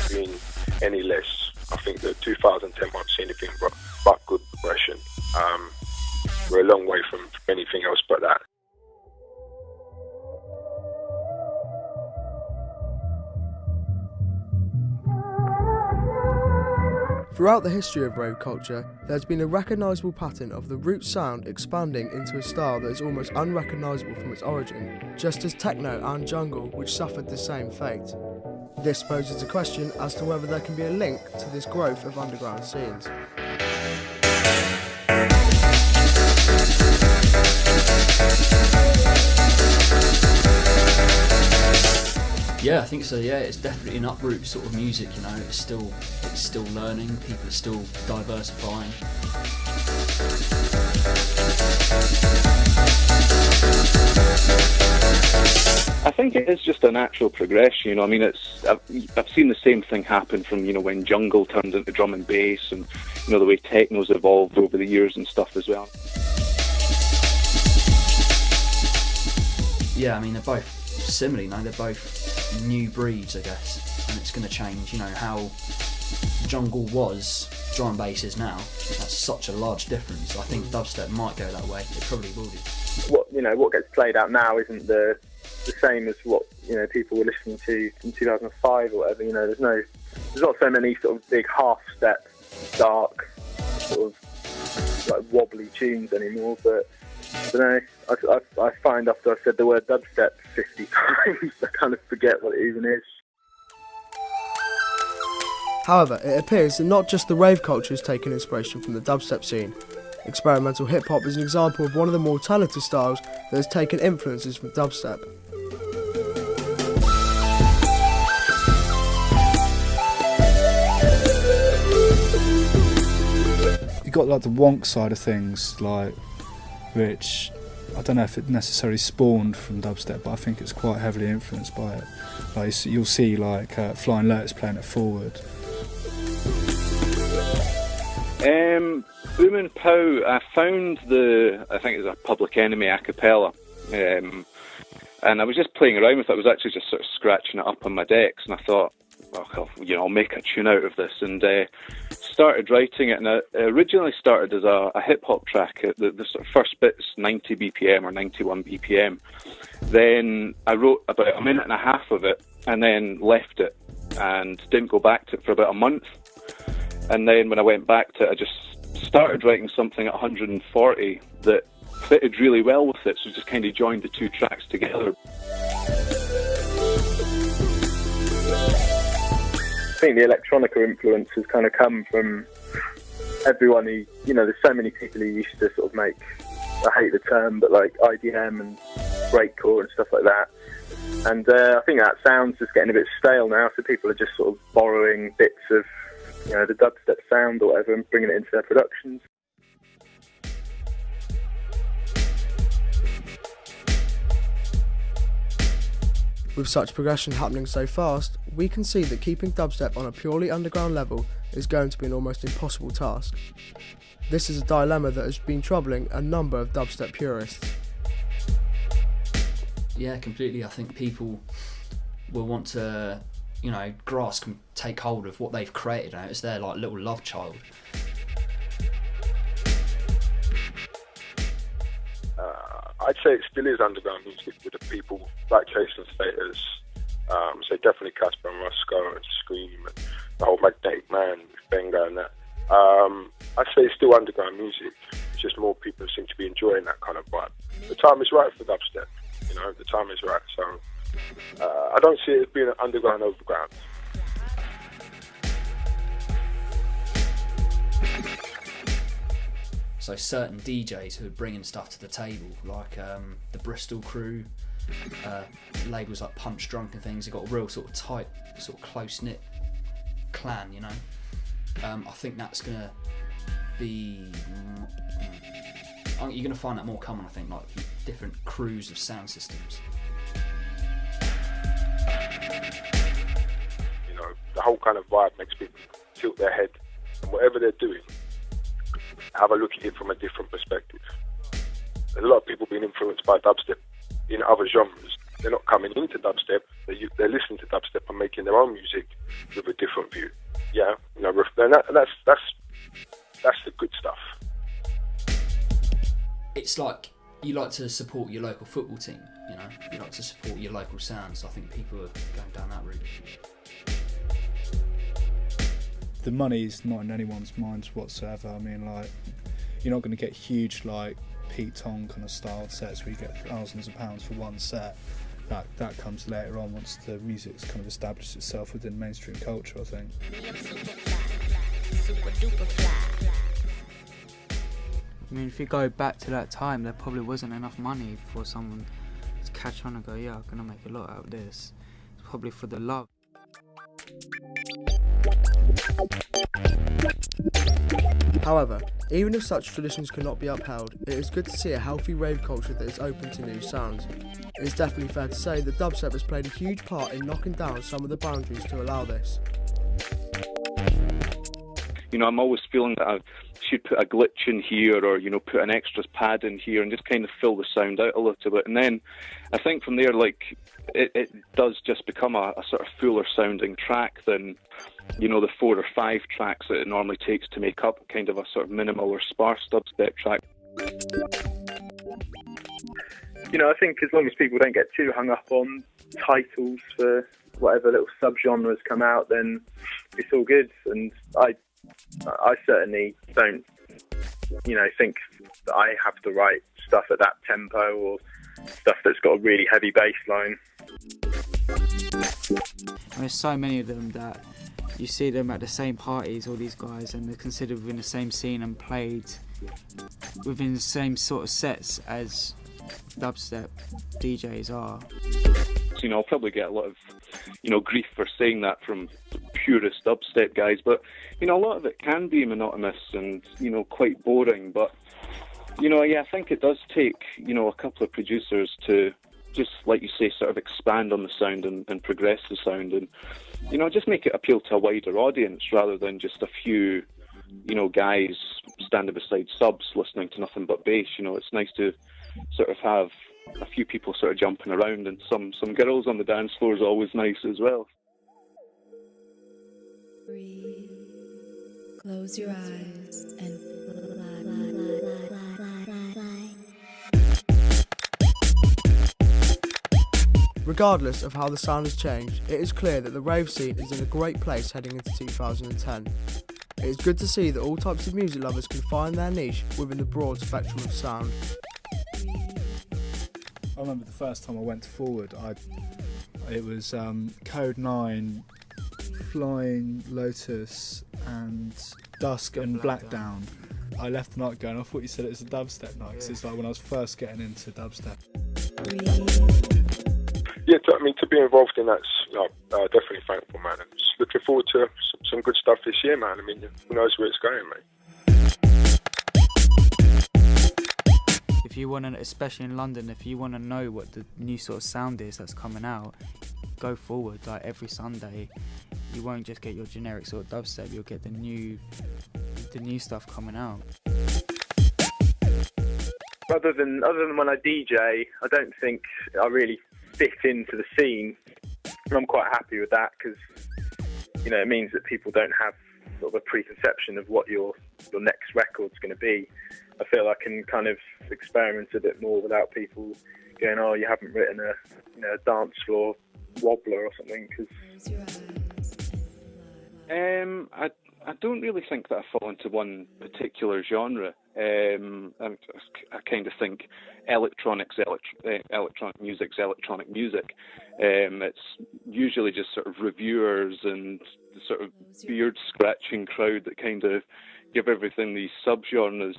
been any less. I think the 2010 won't see anything but good progression. We're a long way from anything else but that. Throughout the history of rave culture, there's been a recognisable pattern of the root sound expanding into a style that is almost unrecognisable from its origin, just as techno and jungle, which suffered the same fate. This poses a question as to whether there can be a link to this growth of underground scenes. Yeah, I think so. Yeah, it's definitely an uproot sort of music. You know, it's still learning. People are still diversifying. I think it is just a natural progression. You know, I mean, I've seen the same thing happen from, you know, when jungle turned into drum and bass, and, you know, the way techno's evolved over the years and stuff as well. Yeah, I mean, they're both similar. You know, they're both new breeds, I guess, and it's going to change. You know, how jungle was, drum and bass is now. That's such a large difference. I think dubstep might go that way. It probably will do. What gets played out now isn't the same as what, you know, people were listening to in 2005 or whatever. You know, there's not so many sort of big half step, dark, sort of like wobbly tunes anymore. But I don't know. I find after I've said the word dubstep 50 times, I kind of forget what it even is. However, it appears that not just the rave culture has taken inspiration from the dubstep scene. Experimental hip-hop is an example of one of the more talented styles that has taken influences from dubstep. You got like the wonk side of things, like, which I don't know if it necessarily spawned from dubstep, but I think it's quite heavily influenced by it. Like you'll see like Flying Lotus playing it forward. Boom and Pow, I found I think it was a Public Enemy a cappella, and I was just playing around with it. I was actually just sort of scratching it up on my decks, and I thought, I'll make a tune out of this, and started writing it. And it originally started as a hip-hop track. The sort of first bit's 90 BPM or 91 BPM. Then I wrote about a minute and a half of it, and then left it, and didn't go back to it for about a month. And then when I went back to it, I just started writing something at 140 that fitted really well with it, so just kind of joined the two tracks together. I think the electronica influence has kind of come from everyone who, you know, there's so many people who used to sort of make, I hate the term, but like IDM and breakcore and stuff like that. And I think that sound's just getting a bit stale now, so people are just sort of borrowing bits of, you know, the dubstep sound or whatever and bringing it into their productions. With such progression happening so fast, we can see that keeping dubstep on a purely underground level is going to be an almost impossible task. This is a dilemma that has been troubling a number of dubstep purists. Yeah, completely. I think people will want to, you know, grasp and take hold of what they've created. You know, it's their like little love child. I'd say it still is underground music with the people like Jason Status, so definitely Casper and Roscoe and Scream and the whole Magnetic Man with Benga and that. I'd say it's still underground music. It's just more people seem to be enjoying that kind of vibe. The time is right for dubstep, you know, the time is right. So I don't see it as being an underground overground. So certain DJs who are bringing stuff to the table, like the Bristol crew, labels like Punch Drunk and things, have got a real sort of tight, sort of close-knit clan, you know. I think that's going to be... you're going to find that more common, I think, like different crews of sound systems. You know, the whole kind of vibe makes people tilt their head, and whatever they're doing, have a look at it from a different perspective. There's a lot of people being influenced by dubstep in other genres, they're not coming into dubstep. They're listening to dubstep and making their own music with a different view. Yeah, you know, and that's the good stuff. It's like you like to support your local football team, you know, you like to support your local sounds. I think people are going down that route. The money's not in anyone's minds whatsoever. I mean, like, you're not going to get huge, like, Pete Tong kind of styled sets where you get thousands of pounds for one set. That comes later on once the music's kind of established itself within mainstream culture, I think. I mean, if you go back to that time, there probably wasn't enough money for someone to catch on and go, yeah, I'm going to make a lot out of this. It's probably for the love. However, even if such traditions cannot be upheld, it is good to see a healthy rave culture that is open to new sounds. It is definitely fair to say that dubstep has played a huge part in knocking down some of the boundaries to allow this. You know, I'm always feeling that I should put a glitch in here, or, you know, put an extras pad in here and just kind of fill the sound out a little bit. And then I think from there, like, it does just become a sort of fuller sounding track than, you know, the 4 or 5 tracks that it normally takes to make up kind of a sort of minimal or sparse dubstep track. You know, I think as long as people don't get too hung up on titles for whatever little subgenres come out, then it's all good. And I certainly don't, you know, think that I have to write stuff at that tempo or stuff that's got a really heavy bass line. There's so many of them that you see them at the same parties, all these guys, and they're considered within the same scene and played within the same sort of sets as dubstep DJs are. You know, I'll probably get a lot of, you know, grief for saying that from the purest dubstep guys, but, you know, a lot of it can be monotonous and, you know, quite boring, but, you know, yeah, I think it does take, you know, a couple of producers to just, like you say, sort of expand on the sound and progress the sound and, you know, just make it appeal to a wider audience rather than just a few, you know, guys standing beside subs listening to nothing but bass. You know, it's nice to sort of have a few people sort of jumping around, and some girls on the dance floor is always nice as well. Breathe. Close your eyes and Regardless of how the sound has changed, it is clear that the rave scene is in a great place heading into 2010. It is good to see that all types of music lovers can find their niche within the broad spectrum of sound. I remember the first time I went to Forward, it was Code 9, Flying Lotus and Dusk and Blackdown. I left the night going, I thought you said it was a dubstep night, because it's like when I was first getting into dubstep. Yeah, I mean, to be involved in that's definitely thankful, man. And just looking forward to some good stuff this year, man. I mean, who knows where it's going, mate. If you want to, especially in London, if you want to know what the new sort of sound is that's coming out, go Forward. Like every Sunday, you won't just get your generic sort of dubstep. You'll get the new stuff coming out. Other than when I DJ, I don't think I really fit into the scene. And I'm quite happy with that because, you know, it means that people don't have sort of a preconception of what your next record's going to be. I feel I can kind of experiment a bit more without people going, "Oh, you haven't written a dance floor wobbler or something." I don't really think that I fall into one particular genre. I kind of think electronic music's electronic music. It's usually just sort of reviewers and the sort of beard scratching crowd that kind of give everything these subgenres.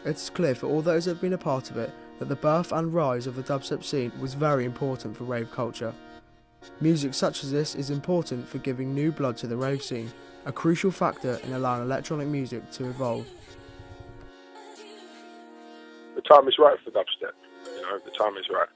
It is clear for all those that have been a part of it that the birth and rise of the dubstep scene was very important for rave culture. Music such as this is important for giving new blood to the rave scene, a crucial factor in allowing electronic music to evolve. The time is right for dubstep, you know, the time is right.